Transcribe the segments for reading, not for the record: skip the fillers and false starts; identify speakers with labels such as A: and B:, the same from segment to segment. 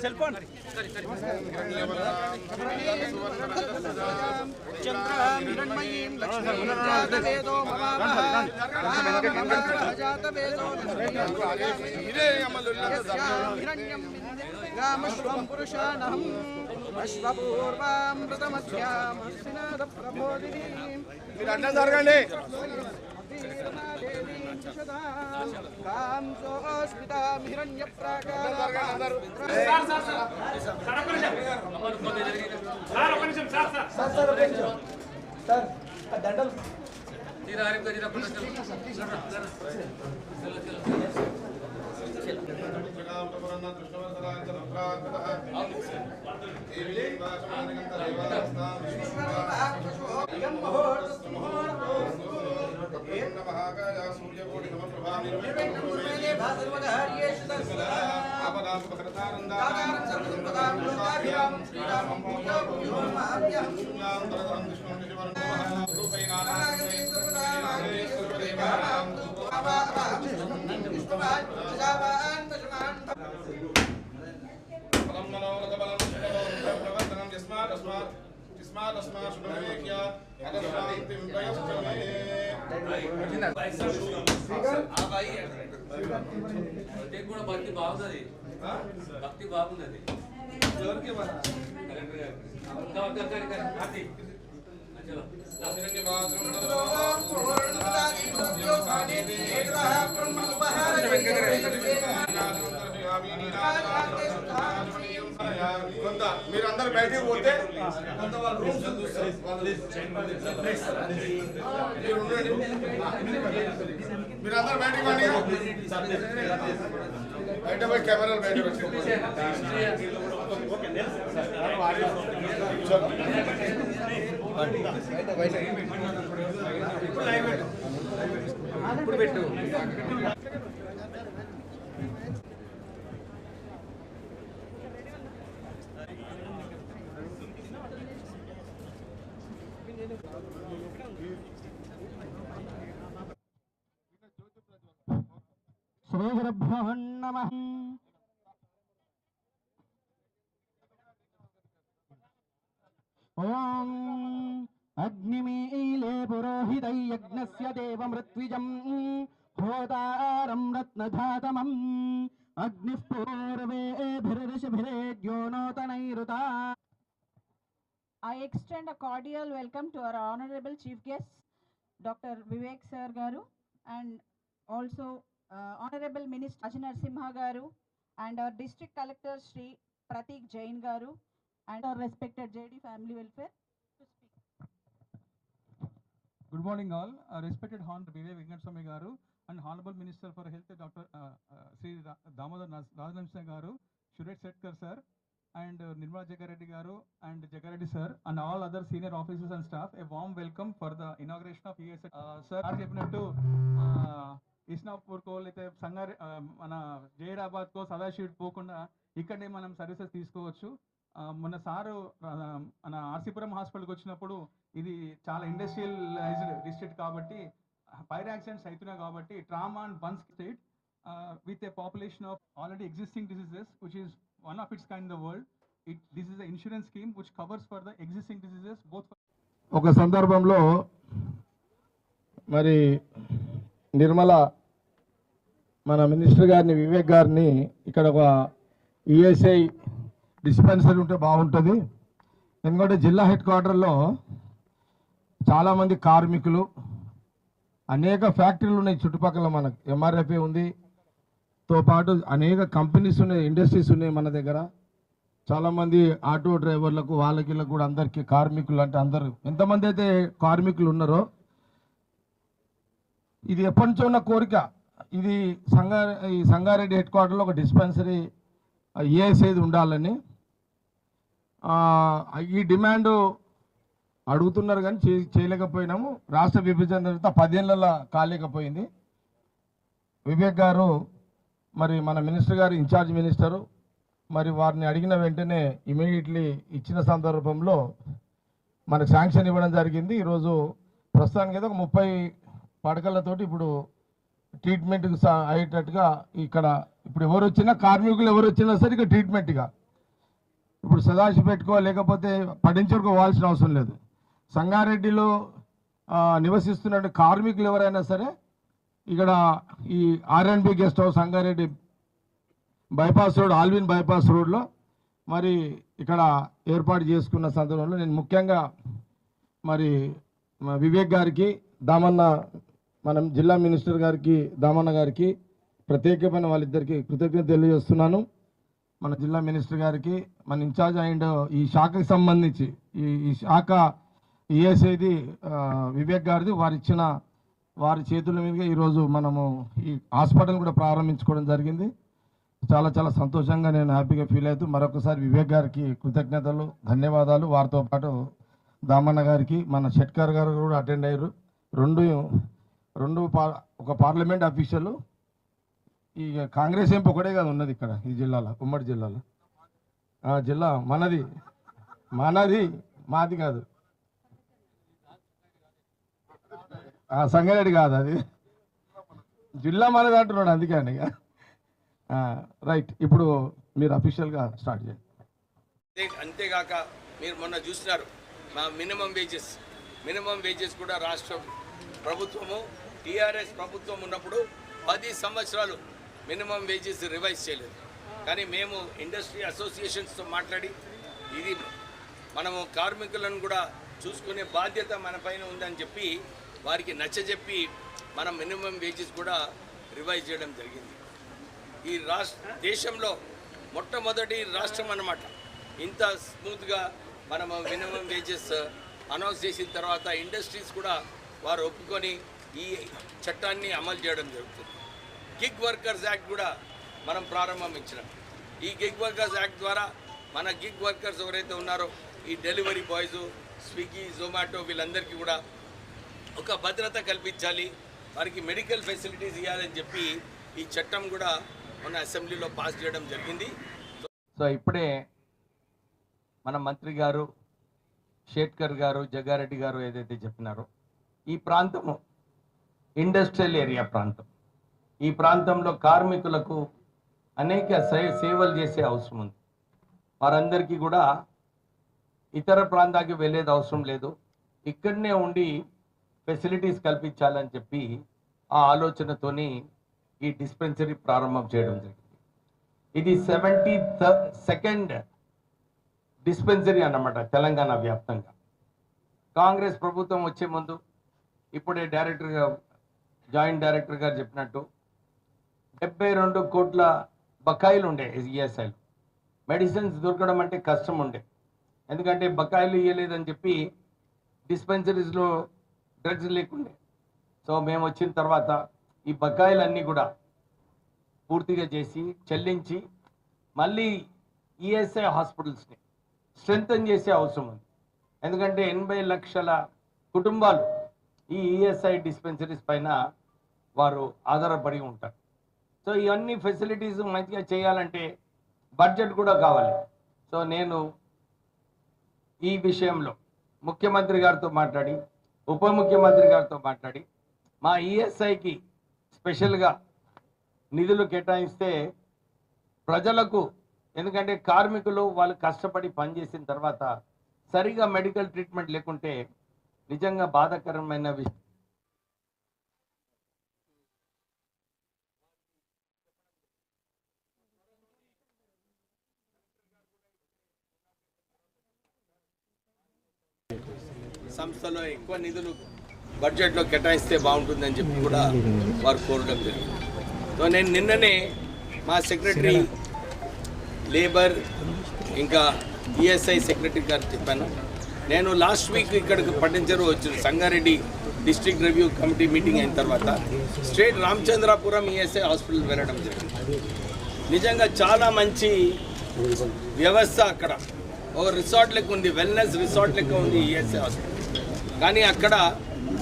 A: Cellphone రామశ్వం పురుషానహం అశ్వపూర్వామృతమధ్యామస్నాద మీరు అడ్డం జరగండి.
B: భక్తి బాగుంది, భక్తి బాగుంది.
A: మీరందరూ బయటికి పోతే మీరందరూ బయటికి పండి, బయట పోయి కెమెరాలు బయట ఇప్పుడు పెట్టు.
C: శ్రీ గురుభ్యో నమః. ఓం అగ్నిమీలే పురోహితై యజ్ఞస్య దేవమృత్విజం హోతారం రత్నధాతమం అగ్నిః పూర్వేభిర్షభిరేద్యోనోతనైరుతా.
D: I extend a cordial welcome to our honorable chief guest, Dr. Vivek Sir Garu, and also Honorable Minister Ajnar Simha Garu, and our District Collector Shri Pratik Jain Garu, and our respected JD Family Welfare to speak.
E: Good morning all. Respected Honorable Vivek Venkateswamy Garu and Honorable Minister for Health Dr. Sri Damodar Rajanaramsinghe Garu, Suresh Setkar Sir, and Nirmala Jagareddy Garu and Jagareddy Sir, and all other senior officers and staff, a warm welcome for the inauguration of ESI. Sir, చెప్పినట్టు ఇస్నాపూర్కో లేకపోతే సంగారె మన జైరాబాద్కో సదాశివుడికి పోకుండా ఇక్కడే మనం services తీసుకోవచ్చు. మొన్న sir మన ఆర్సీపురం హాస్పిటల్కి వచ్చినప్పుడు ఇది చాలా ఇండస్ట్రియలైజ్డ్ డిస్ట్రిక్ట్ కాబట్టి ఫైర్ యాక్సిడెంట్స్ అవుతున్నాయి కాబట్టి trauma and burns state with a population of already existing diseases, which is one of its kind in the world. This is an insurance scheme which covers for the existing diseases both.
A: ఒక సందర్భంలో మరి నిర్మల మన minister గారిని వివేక్ గారిని ఇక్కడ ఒక ESI dispensary ఉంటే బాగుంటుంది, ఎందుకంటే జిల్లా హెడ్ క్వార్టర్లో చాలామంది కార్మికులు, అనేక ఫ్యాక్టరీలు ఉన్నాయి చుట్టుపక్కల. మనకు ఎంఆర్ఎఫ్ఏ ఉంది, తో పాటు అనేక కంపెనీస్ ఉన్నాయి, ఇండస్ట్రీస్ ఉన్నాయి మన దగ్గర. చాలామంది ఆటో డ్రైవర్లకు వాళ్ళకి కూడా అందరికీ కార్మికులు అంటే అందరూ ఎంతమంది అయితే కార్మికులు ఉన్నారో, ఇది ఎప్పటి నుంచో ఉన్న కోరిక. ఇది ఈ సంగారెడ్డి హెడ్ క్వార్టర్లో ఒక డిస్పెన్సరీ ఏఎస్ఐది ఉండాలని ఈ డిమాండ్ అడుగుతున్నారు, కానీ చేయలేకపోయినాము. రాష్ట్ర విభజన తర్వాత 10 ఏళ్ళ కాలేకపోయింది. వివేక్ గారు మరి మన మినిస్టర్ గారు, ఇన్ఛార్జ్ మినిస్టరు, మరి వారిని అడిగిన వెంటనే ఇమీడియట్లీ ఇచ్చిన సందర్భంలో మనకు శాంక్షన్ ఇవ్వడం జరిగింది. ఈరోజు ప్రస్తుతానికి అయితే ఒక 30 పడకలతోటి ఇప్పుడు ట్రీట్మెంట్కి అయ్యేటట్టుగా ఇక్కడ ఇప్పుడు ఎవరు వచ్చినా, కార్మికులు ఎవరు వచ్చినా సరే ఇక ట్రీట్మెంట్గా ఇప్పుడు సదాశివపేటకో లేకపోతే పడించరుకో పోవాల్సిన అవసరం లేదు. సంగారెడ్డిలో నివసిస్తున్న కార్మికులు ఎవరైనా సరే ఇక్కడ ఈ R&B guest house Sangareddy bypass road, Allwyn bypass రోడ్లో మరి ఇక్కడ ఏర్పాటు చేసుకున్న సందర్భంలో నేను ముఖ్యంగా మరి వివేక్ గారికి, దామన్న మనం జిల్లా మినిస్టర్ గారికి, దామన్న గారికి ప్రత్యేకమైన వాళ్ళిద్దరికి కృతజ్ఞత తెలియజేస్తున్నాను. మన జిల్లా మినిస్టర్ గారికి, మన ఇన్ఛార్జ్ అండ్ ఈ శాఖకి సంబంధించి ఈ శాఖ ఈఎస్ఐది వివేక్ గారిది, వారి చేతుల మీదుగా ఈరోజు మనము ఈ హాస్పిటల్ కూడా ప్రారంభించుకోవడం జరిగింది. చాలా చాలా సంతోషంగా నేను హ్యాపీగా ఫీల్ అవుతూ మరొకసారి వివేక్ గారికి కృతజ్ఞతలు, ధన్యవాదాలు. వారితో పాటు దామన్న గారికి, మన షెట్కర్ గారు కూడా అటెండ్ అయ్యారు. ఒక పార్లమెంట్ అఫీషియల్, ఈ కాంగ్రెస్ ఎంపీ ఒకటే కాదు ఉన్నది ఇక్కడ ఈ జిల్లాలో, ఉమ్మడి జిల్లాలో. జిల్లా మాది కాదు, సంగారెడ్డి కాదు, అది జిల్లా మనది అంటున్నాడు, అందుకని రైట్. ఇప్పుడు మీరు అఫీషియల్గా స్టార్ట్ చేయండి.
F: అంతేగాక మీరు మొన్న చూసినారు మా మినిమం వేజెస్ కూడా రాష్ట్ర ప్రభుత్వము, టీఆర్ఎస్ ప్రభుత్వం ఉన్నప్పుడు 10 సంవత్సరాలు మినిమం వేజెస్ రివైజ్ చేయలేదు. కానీ మేము ఇండస్ట్రీ అసోసియేషన్స్తో మాట్లాడి ఇది మనము కార్మికులను కూడా చూసుకునే బాధ్యత మన పైన ఉందని చెప్పి వారికి నచ్చజెప్పి మనం మినిమం వేజెస్ కూడా రివైజ్ చేయడం జరిగింది. ఈ దేశంలో మొట్టమొదటి రాష్ట్రం అన్నమాట ఇంత స్మూత్గా మనము మినిమం వేజెస్ అనౌన్స్ చేసిన తర్వాత ఇండస్ట్రీస్ కూడా వారు ఒప్పుకొని ఈ చట్టాన్ని అమలు చేయడం జరుగుతుంది. గిగ్ వర్కర్స్ యాక్ట్ కూడా మనం ప్రారంభించినాం. ఈ గిగ్ వర్కర్స్ యాక్ట్ ద్వారా మన గిగ్ వర్కర్స్ ఎవరైతే ఉన్నారో ఈ డెలివరీ బాయ్స్, స్విగ్గీ, జొమాటో వీళ్ళందరికీ కూడా ఒక భద్రత కల్పించాలి, వారికి మెడికల్ ఫెసిలిటీస్ ఇవ్వాలని చెప్పి ఈ చట్టం కూడా మన అసెంబ్లీలో పాస్ చేయడం జరిగింది.
G: సో ఇప్పుడే మన మంత్రి గారు, షేట్కర్ గారు, జగ్గారెడ్డి గారు ఏదైతే చెప్పినారో, ఈ ప్రాంతము ఇండస్ట్రియల్ ఏరియా ప్రాంతం. ఈ ప్రాంతంలో కార్మికులకు అనేక సేవలు చేసే అవసరం ఉంది. వారందరికీ కూడా ఇతర ప్రాంతానికి వెళ్ళేది అవసరం లేదు, ఇక్కడనే ఉండి ఫెసిలిటీస్ కల్పించాలని చెప్పి ఆ ఆలోచనతోని ఈ డిస్పెన్సరీ ప్రారంభం చేయడం జరిగింది. ఇది 72nd డిస్పెన్సరీ అన్నమాట తెలంగాణ వ్యాప్తంగా. కాంగ్రెస్ ప్రభుత్వం వచ్చే ముందు ఇప్పుడే జాయింట్ డైరెక్టర్ గారు చెప్పినట్టు 72 కోట్ల బకాయిలు ఉండే ఈఎస్ఐలు. మెడిసిన్స్ దొరకడం అంటే కష్టం ఉండే, ఎందుకంటే బకాయిలు ఇవ్వలేదని చెప్పి డిస్పెన్సరీస్లో డ్రగ్స్ లేకుండే. సో మేము వచ్చిన తర్వాత ఈ బకాయిలన్నీ కూడా పూర్తిగా చేసి చెల్లించి మళ్ళీ ఈఎస్ఐ హాస్పిటల్స్ని స్ట్రెంగ్తన్ చేసే అవసరం ఉంది. ఎందుకంటే 80 లక్షల కుటుంబాలు ఈ ఈఎస్ఐ డిస్పెన్సరీస్ పైన వారు ఆధారపడి ఉంటారు. సో ఇవన్నీ ఫెసిలిటీస్ మంచిగా చేయాలంటే బడ్జెట్ కూడా కావాలి. సో నేను ఈ విషయంలో ముఖ్యమంత్రి గారితో మాట్లాడి, ఉప ముఖ్యమంత్రి గారితో మాట్లాడి మా ఈఎస్ఐకి స్పెషల్గా నిధులు కేటాయిస్తే ప్రజలకు, ఎందుకంటే కార్మికులు వాళ్ళు కష్టపడి పనిచేసిన తర్వాత సరిగా మెడికల్ ట్రీట్మెంట్ లేకుంటే నిజంగా బాధాకరమైన విషయం.
F: సంస్థలో ఎక్కువ నిధులు బడ్జెట్లో కేటాయిస్తే బాగుంటుందని చెప్పి కూడా వారు కోరడం జరిగింది. సో నేను నిన్ననే మా సెక్రటరీ లేబర్ ఇంకా ఈఎస్ఐ సెక్రటరీ గారు చెప్పాను. నేను లాస్ట్ వీక్ ఇక్కడికి పట్టించరు వచ్చిన Sangareddy district review committee meeting అయిన తర్వాత స్ట్రేట్ రామచంద్రాపురం ఈఎస్ఐ హాస్పిటల్ వెళ్ళడం జరిగింది. నిజంగా చాలా మంచి వ్యవస్థ అక్కడ. ఒక రిసార్ట్ లెక్క ఉంది, వెల్నెస్ రిసార్ట్ లెక్క ఉంది ఈఎస్ఐ హాస్పిటల్. కానీ అక్కడ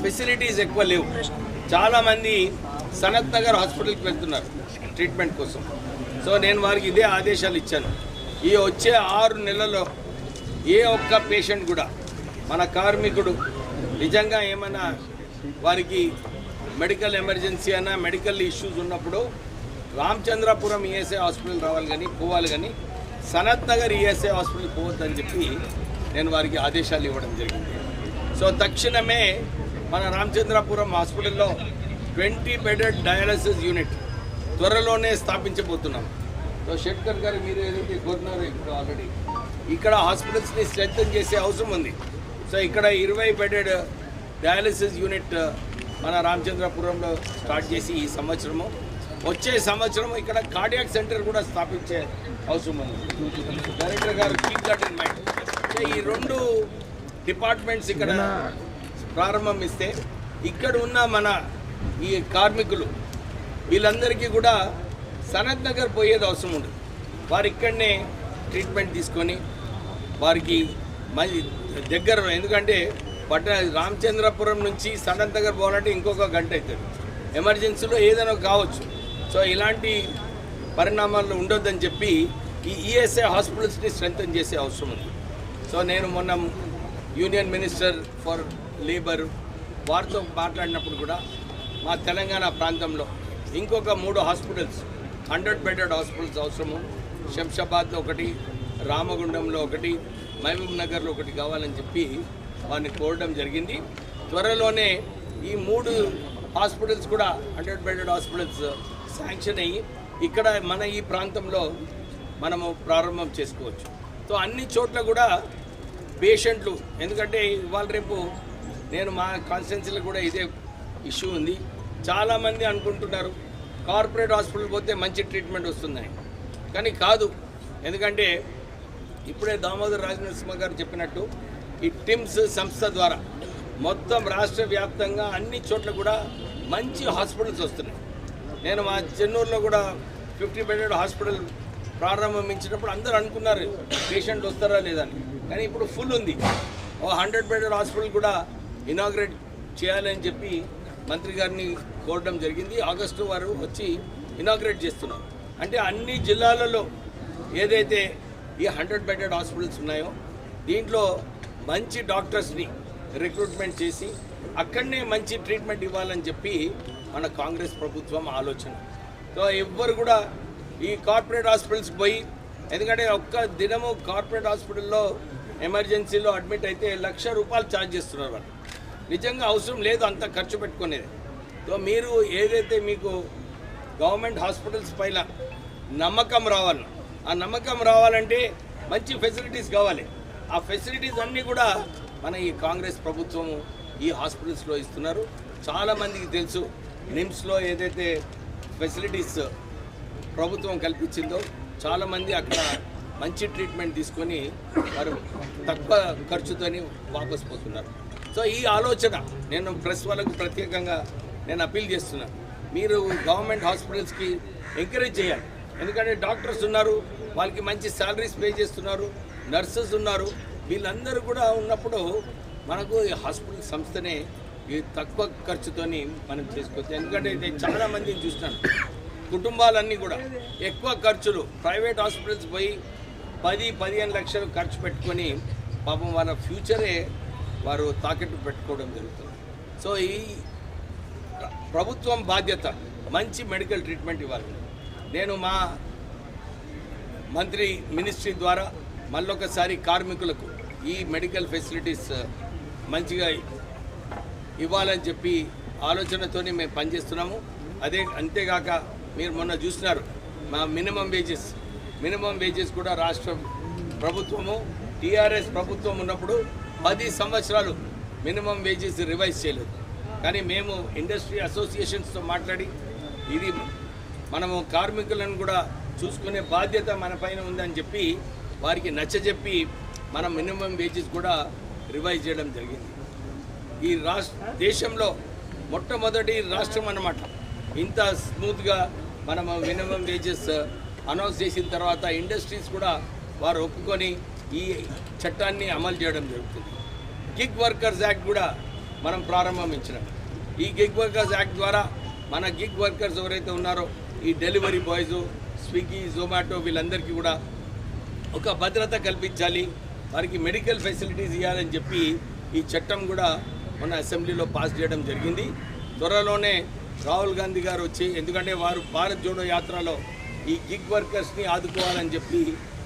F: ఫెసిలిటీస్ ఎక్కువ లేవు. చాలామంది సనత్ నగర్ హాస్పిటల్కి వెళ్తున్నారు ట్రీట్మెంట్ కోసం. సో నేను వారికి ఇదే ఆదేశాలు ఇచ్చాను. ఈ వచ్చే 6 నెలల్లో ఏ ఒక్క పేషెంట్ కూడా మన కార్మికుడు నిజంగా ఏమైనా వారికి మెడికల్ ఎమర్జెన్సీ అయినా మెడికల్ ఇష్యూస్ ఉన్నప్పుడు రామచంద్రాపురం ఈఎస్ఐ హాస్పిటల్ రావాలి కానీ పోవాలి, కానీ సనత్ నగర్ ఈఎస్ఐ హాస్పిటల్ పోవద్దని చెప్పి నేను వారికి ఆదేశాలు ఇవ్వడం జరిగింది. సో తక్షణమే మన రామచంద్రాపురం హాస్పిటల్లో 20 బెడెడ్ డయాలసిస్ యూనిట్ త్వరలోనే స్థాపించబోతున్నాం. సో శెట్కర్ గారు మీరు ఏదైతే కోరినారో ఇప్పుడు ఆల్రెడీ ఇక్కడ హాస్పిటల్స్ని స్ట్రెంథన్ చేసే అవసరం ఉంది. సో ఇక్కడ 20 బెడెడ్ డయాలసిస్ యూనిట్ మన రామచంద్రపురంలో స్టార్ట్ చేసి ఈ సంవత్సరము, వచ్చే సంవత్సరం ఇక్కడ కార్డియాక్ సెంటర్ కూడా స్థాపించే అవసరం ఉంది. డైరెక్టర్ గారు keep that in mind. So ఈ 2 డిపార్ట్మెంట్స్ ఇక్కడ ప్రారంభమిస్తే ఇక్కడ ఉన్న మన ఈ కార్మికులు వీళ్ళందరికీ కూడా సనత్ నగర్ పోయేది అవసరం ఉండదు. వారు ఇక్కడనే ట్రీట్మెంట్ తీసుకొని వారికి దగ్గర, ఎందుకంటే రామచంద్రపురం నుంచి సనత్ నగర్ పోవాలంటే ఇంకొక గంట అవుతుంది. ఎమర్జెన్సీలో ఏదైనా కావచ్చు. సో ఇలాంటి పరిణామాలు ఉండొద్దని చెప్పి ఈ ఈఎస్ఐ హాస్పిటల్స్ని స్ట్రెంథన్ చేసే అవసరం ఉంది. సో నేను మొన్న యూనియన్ మినిస్టర్ ఫర్ లేబర్ వారితో మాట్లాడినప్పుడు కూడా మా తెలంగాణ ప్రాంతంలో ఇంకొక 3 హాస్పిటల్స్ 100 బెడెడ్ హాస్పిటల్స్ అవసరము. శంషాబాద్లో ఒకటి, రామగుండంలో ఒకటి, మహబూబ్ నగర్లో ఒకటి కావాలని చెప్పి వారిని కోరడం జరిగింది. త్వరలోనే ఈ 3 హాస్పిటల్స్ కూడా 100 బెడెడ్ హాస్పిటల్స్ శాంక్షన్ అయ్యి ఇక్కడ మన ఈ ప్రాంతంలో మనము ప్రారంభం చేసుకోవచ్చు. సో అన్ని చోట్ల కూడా పేషెంట్లు, ఎందుకంటే ఇవాళ రేపు నేను మా కాన్స్టిట్యున్సీలో కూడా ఇదే ఇష్యూ ఉంది. చాలామంది అనుకుంటున్నారు కార్పొరేట్ హాస్పిటల్ పోతే మంచి ట్రీట్మెంట్ వస్తుందని, కానీ కాదు. ఎందుకంటే ఇప్పుడే దామోదర్ రాజనరసింహ గారు చెప్పినట్టు ఈ టిమ్స్ సంస్థ ద్వారా మొత్తం రాష్ట్ర వ్యాప్తంగా అన్ని చోట్ల కూడా మంచి హాస్పిటల్స్ వస్తున్నాయి. నేను మా చెన్నూరులో కూడా 50 బెడెడ్ హాస్పిటల్ ప్రారంభించినప్పుడు అందరూ అనుకున్నారు పేషెంట్ వస్తారా లేదని, కానీ ఇప్పుడు ఫుల్ ఉంది. 100 బెడెడ్ హాస్పిటల్ కూడా ఇనాగ్రేట్ చేయాలని చెప్పి మంత్రి గారిని కోరడం జరిగింది. ఆగస్టు వారు వచ్చి ఇనాగ్రేట్ చేస్తున్నారు. అంటే అన్ని జిల్లాలలో ఏదైతే ఈ 100 బెడెడ్ హాస్పిటల్స్ ఉన్నాయో దీంట్లో మంచి డాక్టర్స్ని రిక్రూట్మెంట్ చేసి అక్కడనే మంచి ట్రీట్మెంట్ ఇవ్వాలని చెప్పి మన కాంగ్రెస్ ప్రభుత్వం ఆలోచన. సో ఎవ్వరు కూడా ఈ కార్పొరేట్ హాస్పిటల్స్కి పోయి, ఎందుకంటే ఒక్క దినము కార్పొరేట్ హాస్పిటల్లో ఎమర్జెన్సీలో అడ్మిట్ అయితే ₹1,00,000 ఛార్జ్ చేస్తున్నారు. వాళ్ళు నిజంగా అవసరం లేదు అంత ఖర్చు పెట్టుకునేది. సో మీరు ఏదైతే మీకు గవర్నమెంట్ హాస్పిటల్స్ పైన నమ్మకం రావాలి, ఆ నమ్మకం రావాలంటే మంచి ఫెసిలిటీస్ కావాలి. ఆ ఫెసిలిటీస్ అన్నీ కూడా మన ఈ కాంగ్రెస్ ప్రభుత్వం ఈ హాస్పిటల్స్లో ఇస్తున్నారు. చాలామందికి తెలుసు నిమ్స్లో ఏదైతే ఫెసిలిటీస్ ప్రభుత్వం కల్పించిందో చాలామంది అక్కడ మంచి ట్రీట్మెంట్ తీసుకొని వారు తక్కువ ఖర్చుతోని వాపస్ పోతున్నారు. సో ఈ ఆలోచన నేను ప్రెస్ వాళ్ళకు ప్రత్యేకంగా నేను అప్పీల్ చేస్తున్నాను. మీరు గవర్నమెంట్ హాస్పిటల్స్కి ఎంకరేజ్ చేయాలి. ఎందుకంటే డాక్టర్స్ ఉన్నారు, వాళ్ళకి మంచి శాలరీస్ పే చేస్తున్నారు, నర్సెస్ ఉన్నారు. వీళ్ళందరూ కూడా ఉన్నప్పుడు మనకు ఈ హాస్పిటల్ సంస్థనే ఈ తక్కువ ఖర్చుతోని మనం చేసుకోవచ్చు. ఎందుకంటే నేను చాలామందిని చూస్తున్నాను, కుటుంబాలన్నీ కూడా ఎక్కువ ఖర్చులు ప్రైవేట్ హాస్పిటల్స్ పోయి 10-15 లక్షలు ఖర్చు పెట్టుకొని పాపం వాళ్ళ ఫ్యూచరే వారు తాకట్టు పెట్టుకోవడం జరుగుతుంది. సో ఈ ప్రభుత్వం బాధ్యత మంచి మెడికల్ ట్రీట్మెంట్ ఇవ్వాలి. నేను మా మంత్రి మినిస్ట్రీ ద్వారా మళ్ళొకసారి కార్మికులకు ఈ మెడికల్ ఫెసిలిటీస్ మంచిగా ఇవ్వాలని చెప్పి ఆలోచనతోనే మేము పనిచేస్తున్నాము. అంతేగాక మీరు మొన్న చూసినారు మా మినిమం వేజెస్ కూడా రాష్ట్ర ప్రభుత్వము టీఆర్ఎస్ ప్రభుత్వం ఉన్నప్పుడు 10 సంవత్సరాలు మినిమం వేజెస్ రివైజ్ చేయలేదు. కానీ మేము ఇండస్ట్రీ అసోసియేషన్స్తో మాట్లాడి ఇది మనము కార్మికులను కూడా చూసుకునే బాధ్యత మన పైన ఉందని చెప్పి వారికి నచ్చజెప్పి మనం మినిమం వేజెస్ కూడా రివైజ్ చేయడం జరిగింది. ఈ దేశంలో మొట్టమొదటి రాష్ట్రం అన్నమాట ఇంత స్మూత్గా మనం మినిమం వేజెస్ అనౌన్స్ చేసిన తర్వాత ఇండస్ట్రీస్ కూడా వారు ఒప్పుకొని ఈ చట్టాన్ని అమలు చేయడం జరుగుతుంది. గిగ్ వర్కర్స్ యాక్ట్ కూడా మనం ప్రారంభించినాం. ఈ గిగ్ వర్కర్స్ యాక్ట్ ద్వారా మన గిగ్ వర్కర్స్ ఎవరైతే ఉన్నారో ఈ డెలివరీ బాయ్స్, స్విగ్గీ, జొమాటో వీళ్ళందరికీ కూడా ఒక భద్రత కల్పించాలి, వారికి మెడికల్ ఫెసిలిటీస్ ఇవ్వాలని చెప్పి ఈ చట్టం కూడా మన అసెంబ్లీలో పాస్ చేయడం జరిగింది. త్వరలోనే రాహుల్ గాంధీ గారు వచ్చి, ఎందుకంటే వారు భారత్ జోడో యాత్రలో ఈ గిగ్ వర్కర్స్ని ఆదుకోవాలని చెప్పి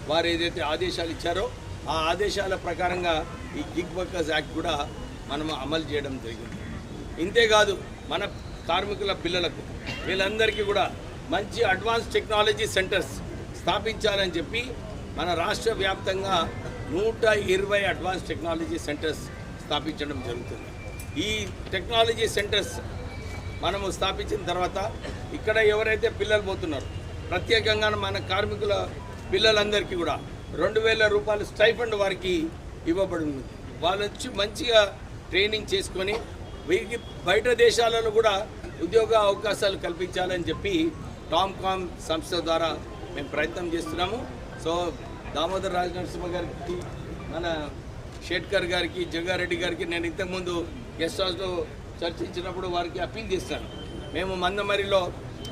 F: వారు ఏదైతే ఆదేశాలు ఇచ్చారో ఆ ఆదేశాల ప్రకారంగా ఈ గిగ్ వర్కర్స్ యాక్ట్ కూడా మనం అమలు చేయడం జరిగింది. ఇంతేకాదు మన కార్మికుల పిల్లలకు వీళ్ళందరికీ కూడా మంచి అడ్వాన్స్ టెక్నాలజీ సెంటర్స్ స్థాపించాలని చెప్పి మన రాష్ట్ర వ్యాప్తంగా 120 అడ్వాన్స్ టెక్నాలజీ సెంటర్స్ స్థాపించడం జరుగుతుంది. ఈ టెక్నాలజీ సెంటర్స్ మనము స్థాపించిన తర్వాత ఇక్కడ ఎవరైతే పిల్లలు పోతున్నారో ప్రత్యేకంగా మన కార్మికుల పిల్లలందరికీ కూడా 2000 రూపాయలు స్టైఫండ్ వారికి ఇవ్వబడింది. వాళ్ళు వచ్చి మంచిగా ట్రైనింగ్ చేసుకొని వీరికి బయట దేశాలలో కూడా ఉద్యోగ అవకాశాలు కల్పించాలని చెప్పి టామ్కామ్ సంస్థ ద్వారా మేము ప్రయత్నం చేస్తున్నాము. సో దామోదర్ రాజనరసింహ గారికి, మన షేట్కర్ గారికి, జగ్గారెడ్డి గారికి నేను ఇంతకుముందు గెస్ట్ హౌస్లో చర్చించినప్పుడు వారికి అప్పీల్ చేస్తాను. మేము మందమరిలో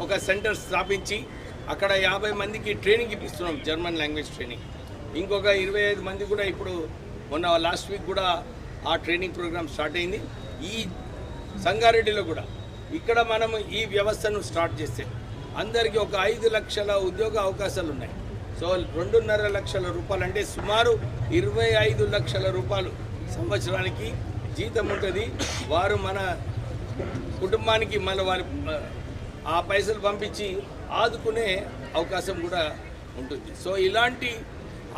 F: ఒక సెంటర్ స్థాపించి అక్కడ 50 మందికి ట్రైనింగ్ ఇప్పిస్తున్నాం, జర్మన్ లాంగ్వేజ్ ట్రైనింగ్. ఇంకొక 25 మంది కూడా ఇప్పుడు మొన్న లాస్ట్ వీక్ కూడా ఆ ట్రైనింగ్ ప్రోగ్రామ్ స్టార్ట్ అయింది. ఈ సంగారెడ్డిలో కూడా ఇక్కడ మనము ఈ వ్యవస్థను స్టార్ట్ చేస్తే అందరికీ ఒక 5 లక్షల ఉద్యోగ అవకాశాలు ఉన్నాయి. సో 2.5 లక్షల రూపాయలు అంటే సుమారు 25 లక్షల రూపాయలు సంవత్సరానికి జీతం ఉంటుంది. వారు మన కుటుంబానికి మన వారి ఆ పైసలు పంపించి ఆదుకునే అవకాశం కూడా ఉంటుంది. సో ఇలాంటి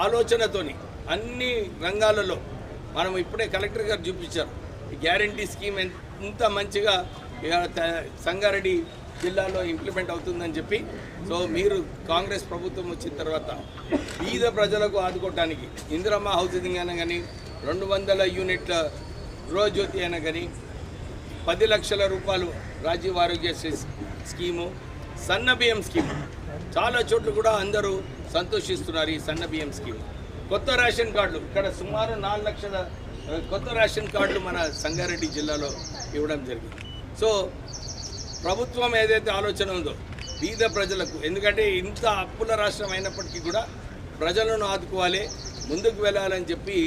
F: ఆలోచనతోని అన్ని రంగాలలో మనం ఇప్పుడే కలెక్టర్ గారు చూపించారు గ్యారంటీ స్కీమ్ ఎంత మంచిగా సంగారెడ్డి జిల్లాలో ఇంప్లిమెంట్ అవుతుందని చెప్పి. సో మీరు కాంగ్రెస్ ప్రభుత్వం వచ్చిన తర్వాత బీద ప్రజలకు ఆదుకోవటానికి ఇందిరమ్మ హౌసింగ్ అయినా కానీ 200 యూనిట్ల గృహజ్యోతి అయినా కానీ 10 లక్షల రూపాయలు రాజీవ్ ఆరోగ్యశ్రీ స్కీము, సన్న బియ్యం స్కీము చాలా చోట్ల కూడా అందరూ సంతోషిస్తున్నారు. ఈ సన్న బియ్యం స్కీమ్, కొత్త రేషన్ కార్డులు ఇక్కడ సుమారు 4 లక్షల కొత్త రేషన్ కార్డులు మన సంగారెడ్డి జిల్లాలో ఇవ్వడం జరిగింది. సో ప్రభుత్వం ఏదైతే ఆలోచన ఉందో బీద ప్రజలకు, ఎందుకంటే ఇంత అప్పుల రాష్ట్రం అయినప్పటికీ కూడా ప్రజలను ఆదుకోవాలి, ముందుకు వెళ్ళాలని చెప్పి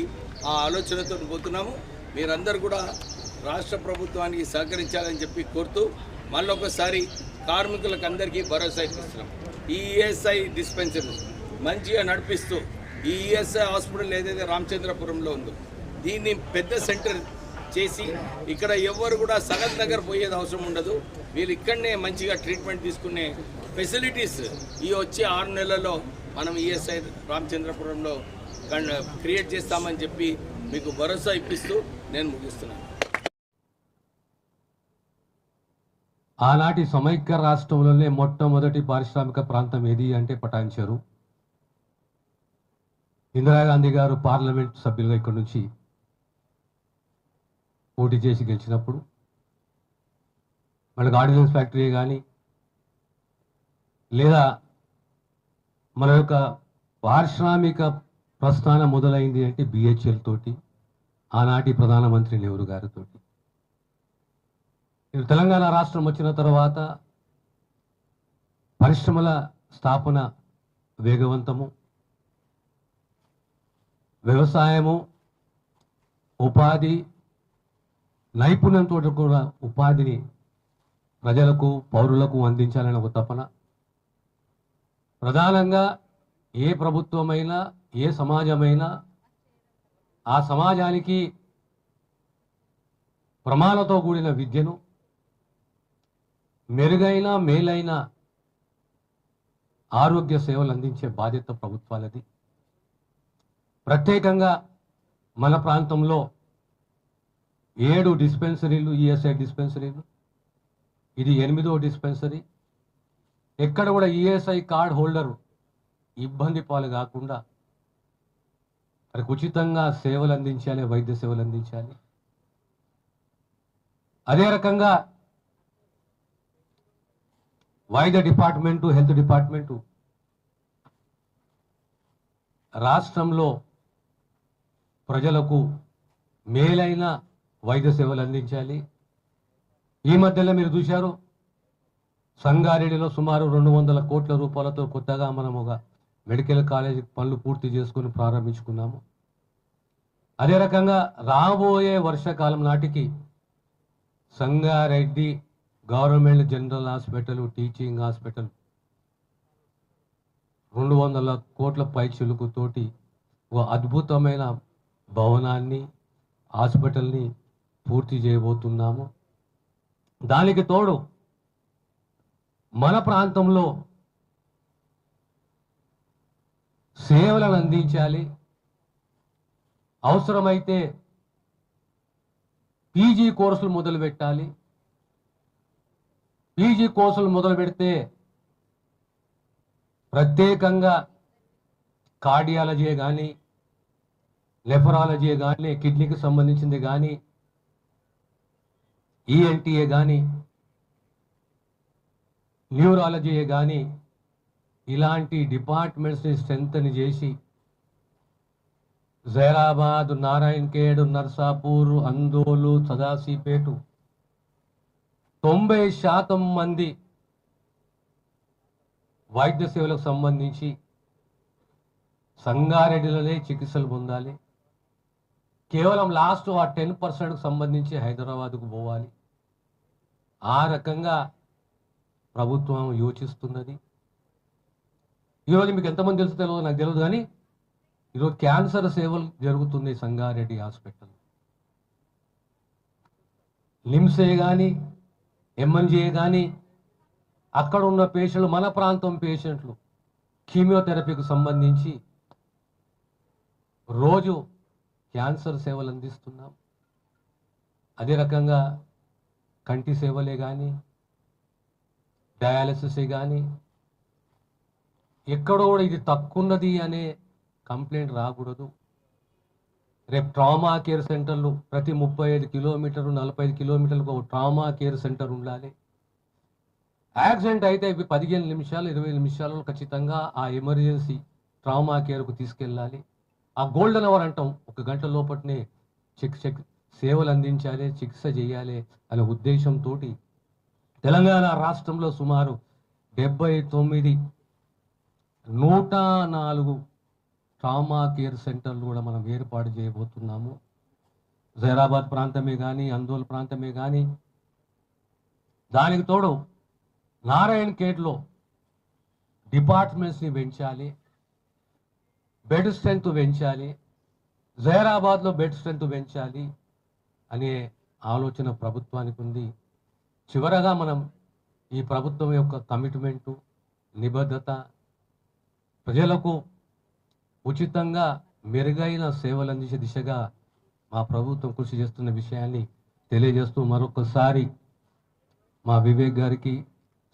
F: ఆ ఆలోచనతో పోతున్నాము. మీరందరూ కూడా రాష్ట్ర ప్రభుత్వానికి సహకరించాలని చెప్పి కోరుతూ మళ్ళొకసారి కార్మికులకు అందరికీ భరోసా ఇస్తున్నాం. ఈ ఈఎస్ఐ డిస్పెన్సరీ మంచిగా నడిపిస్తూ ఈ ఈఎస్ఐ హాస్పిటల్ ఏదైతే రామచంద్రపురంలో ఉందో దీన్ని పెద్ద సెంటర్ చేసి ఇక్కడ ఎవరు కూడా సనత్ నగర్ పోయేది అవసరం ఉండదు. వీళ్ళు ఇక్కడనే మంచిగా ట్రీట్మెంట్ తీసుకునే ఫెసిలిటీస్ ఈ వచ్చే 6 నెలల్లో మనం ఈఎస్ఐ రామచంద్రపురంలో క్రియేట్ చేస్తామని చెప్పి మీకు భరోసా ఇప్పిస్తూ నేను ముగిస్తున్నాను.
H: ఆనాటి సమైక్య రాష్ట్రంలోనే మొట్టమొదటి పారిశ్రామిక ప్రాంతం ఏది అంటే పటాన్ చెరు. ఇందిరాగాంధీ గారు పార్లమెంట్ సభ్యులుగా ఇక్కడ నుంచి పోటీ చేసి గెలిచినప్పుడు మనకు ఆర్డినెన్స్ ఫ్యాక్టరీ కానీ లేదా మన యొక్క పారిశ్రామిక ప్రస్థానం మొదలైంది అంటే బిహెచ్ఎల్ తోటి, ఆనాటి ప్రధానమంత్రి నెహ్రూ గారితో. తెలంగాణ రాష్ట్రం వచ్చిన తర్వాత పరిశ్రమల స్థాపన వేగవంతము, వ్యవసాయము, ఉపాధి నైపుణ్యంతో కూడా ఉపాధిని ప్రజలకు, పౌరులకు అందించాలని ఒక తపన. ప్రధానంగా ఏ ప్రభుత్వమైనా, ఏ సమాజమైనా ఆ సమాజానికి ప్రమాణంతో కూడిన విద్యను, మెరుగైన మేలైన ఆరోగ్య సేవలు అందించే బాధ్యత ప్రభుత్వాలది. ప్రత్యేకంగా మన ప్రాంతంలో 7 డిస్పెన్సరీలు, ఈఎస్ఐ డిస్పెన్సరీలు. ఇది 8వ డిస్పెన్సరీ. ఎక్కడ కూడా ఈఎస్ఐ కార్డ్ హోల్డరు ఇబ్బంది పాలు కాకుండా వారికి ఉచితంగా సేవలు అందించాలి, వైద్య సేవలు అందించాలి. అదే రకంగా వైద్య డిపార్ట్మెంటు, హెల్త్ డిపార్ట్మెంటు రాష్ట్రంలో ప్రజలకు మేలైన వైద్య సేవలు అందించాలి. ఈ మధ్యలో మీరు చూశారు, సంగారెడ్డిలో సుమారు 200 కోట్ల రూపాయలతో కొత్తగా మనం ఒక మెడికల్ కాలేజీ పనులు పూర్తి చేసుకుని ప్రారంభించుకున్నాము. అదే రకంగా రాబోయే వర్షాకాలం నాటికి Sangareddy government general hospital, teaching hospital 200 కోట్ల పైచిలుకుతోటి ఒక అద్భుతమైన భవనాన్ని, హాస్పిటల్ని పూర్తి చేయబోతున్నాము. దానికి తోడు మన ప్రాంతంలో సేవలను అందించాలి. అవసరమైతే పీజీ కోర్సులు మొదలు పెట్టాలి. పీజీ కోర్సులు మొదలు పెడితే ప్రత్యేకంగా కార్డియాలజీ కానీ, నెఫరాలజీ కానీ, కిడ్నీకి సంబంధించింది కానీ, ఈఎన్టీఏ కానీ, న్యూరాలజీ కానీ, ఇలాంటి డిపార్ట్మెంట్స్ని స్ట్రెంగ్తన్ చేసి జైరాబాద్, నారాయణఖేడ్, నర్సాపూర్, అందోలు, సదాశివపేట 90% మంది వైద్య సేవలకు సంబంధించి సంగారెడ్డిలోనే చికిత్సలు పొందాలి. కేవలం లాస్ట్ ఆ 10% సంబంధించి హైదరాబాద్కు పోవాలి. ఆ రకంగా ప్రభుత్వం యోచిస్తున్నది. ఈరోజు మీకు ఎంతమంది తెలుసు తెలియదు, నాకు తెలియదు, కానీ ఈరోజు క్యాన్సర్ సేవలు జరుగుతుంది సంగారెడ్డి హాస్పిటల్. లిమ్సే కానీ, ఎంఎన్జే కానీ, అక్కడ ఉన్న పేషెంట్లు, మన ప్రాంతం పేషెంట్లు కీమియోథెరపీకి సంబంధించి రోజు క్యాన్సర్ సేవలు అందిస్తున్నాం. అదే రకంగా కంటి సేవలే కానీ, డయాలసిసే కానీ, ఎక్కడో కూడా ఇది తక్కువన్నది అనే కంప్లైంట్ రాకూడదు. రేపు ట్రామా కేర్ సెంటర్లు ప్రతి 35 కిలోమీటర్లు, 45 కిలోమీటర్లకు ఒక ట్రామా కేర్ సెంటర్ ఉండాలి. యాక్సిడెంట్ అయితే 15 నిమిషాలు, 20 నిమిషాలలో ఖచ్చితంగా ఆ ఎమర్జెన్సీ ట్రామా కేర్కు తీసుకెళ్ళాలి. ఆ గోల్డెన్ అవర్ అంటాం, 1 గంట లోపలనే సేవలు అందించాలి, చికిత్స చేయాలి అనే ఉద్దేశంతో తెలంగాణ రాష్ట్రంలో సుమారు 79 104 ట్రామా కేర్ సెంటర్లు కూడా మనం ఏర్పాటు చేయబోతున్నాము. జైరాబాద్ ప్రాంతమే కానీ, అందోల్ ప్రాంతమే కానీ, దానికి తోడు నారాయణఖేడ్లో డిపార్ట్మెంట్స్ని పెంచాలి, బెడ్ స్ట్రెంత్ పెంచాలి, జైరాబాద్లో బెడ్ స్ట్రెంత్ పెంచాలి అనే ఆలోచన ప్రభుత్వానికి ఉంది. చివరగా మనం ఈ ప్రభుత్వం యొక్క కమిట్మెంటు, నిబద్ధత, ప్రజలకు ఉచితంగా మెరుగైన సేవలు అందించే దిశగా మా ప్రభుత్వం కృషి చేస్తున్న విషయాన్ని తెలియజేస్తూ మరొకసారి మా వివేక్ గారికి,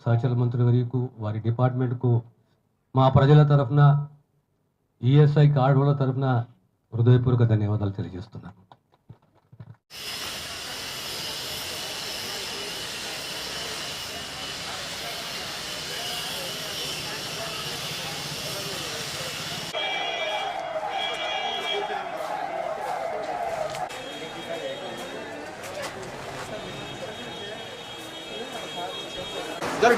H: సహచర మంత్రి వర్యకు, వారి డిపార్ట్మెంట్కు మా ప్రజల తరఫున, ఈఎస్ఐ కార్డు హోల్డర్ తరఫున హృదయపూర్వక ధన్యవాదాలు తెలియజేస్తున్నాను.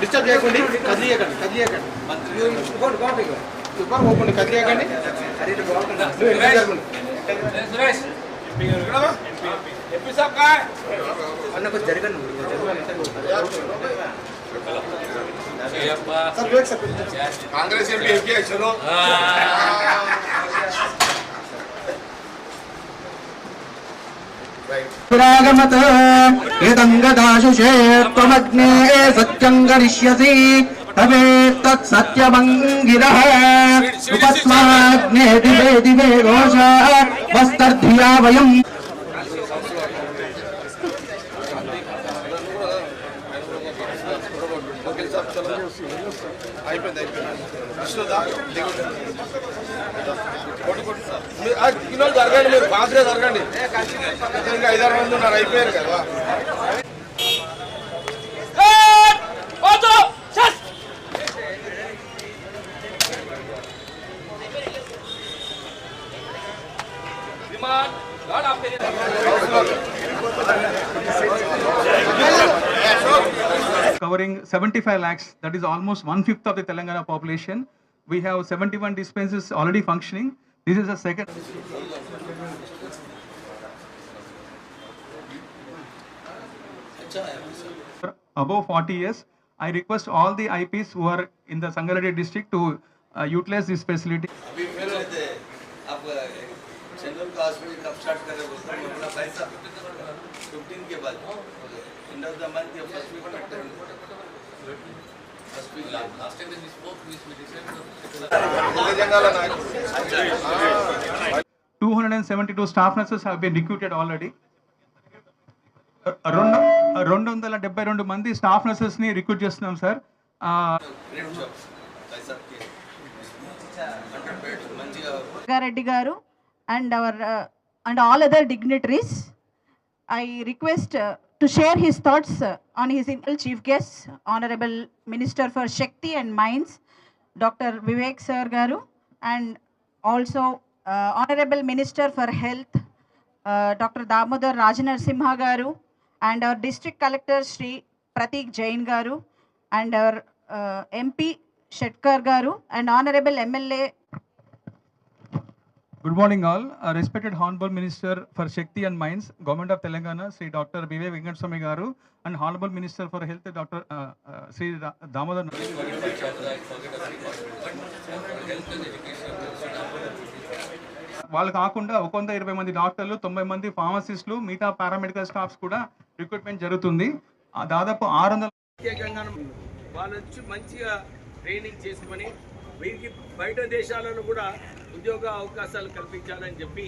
A: డిస్టర్బ్ చేయకండి, కదిలియకండి, పోకండి, కదిలియకండి. కాంగ్రెస్ ఎంపీ వచ్చారు.
C: విరాగమత ఏదంగదాశుషే త్వమగ్నే సత్యం గరిష్యసి తవేత్తత్ సత్యమంగిరః ఉపస్మాగ్నే దివే దివే ఘోష వస్తర్ధియా వయం
A: కిలోలు జరగండి, మీరు ఫాస్ట్గా జరగండి. ఇంకా 5-6 మంది ఉన్నారు, అయిపోయారు కదా.
E: Covering 75 lakhs, that is almost 1/5 of the Telangana population. We have 71 dispensaries already functioning. This is the second. Above 40 years, I request all the IPs who are in the Sangareddy district to utilize this facility.
F: अभी फिर आप central का hospital कब start कर रहे हो? अपना पैसा 15 के बाद एंड ऑफ द मंथ या फर्स्ट वीक में first week
B: Last time when we spoke, we decided
E: 272 staff nurses have been recruited already. 272 మంది స్టాఫ్ నర్సెస్ ని రిక్రూట్ చేస్తున్నాం సార్.
F: ग्रेट जॉब पैसा के 100 बेड మంచిగా
D: Reddy garu and our and all other dignitaries, I request to share his thoughts on his chief guest, Honorable Minister for Shakti and Mines, Dr. Vivek Sir garu, and also Honorable Minister for Health, Dr. Damodar Rajanarasimha garu, and our District Collector Shri Pratik Jain garu, and our MP Shetkar garu, and Honorable MLA.
E: Good morning all. Respected Honorable Minister for Shakti and Mines, Government of Telangana, Sri Dr. Vivek Venkateswamy garu, and Honorable Minister for Health, Dr. Sri Damodar. వాళ్ళు కాకుండా 120 మంది డాక్టర్లు, 90 మంది ఫార్మసిస్టులు, మిగతా paramedical staffs కూడా recruitment జరుగుతుంది. దాదాపు 600
F: వాళ్ళ నుంచి మంచిగా ట్రైనింగ్ చేసుకొని వీరికి బయట దేశాలలో కూడా ఉద్యోగ అవకాశాలు కల్పించాలని చెప్పి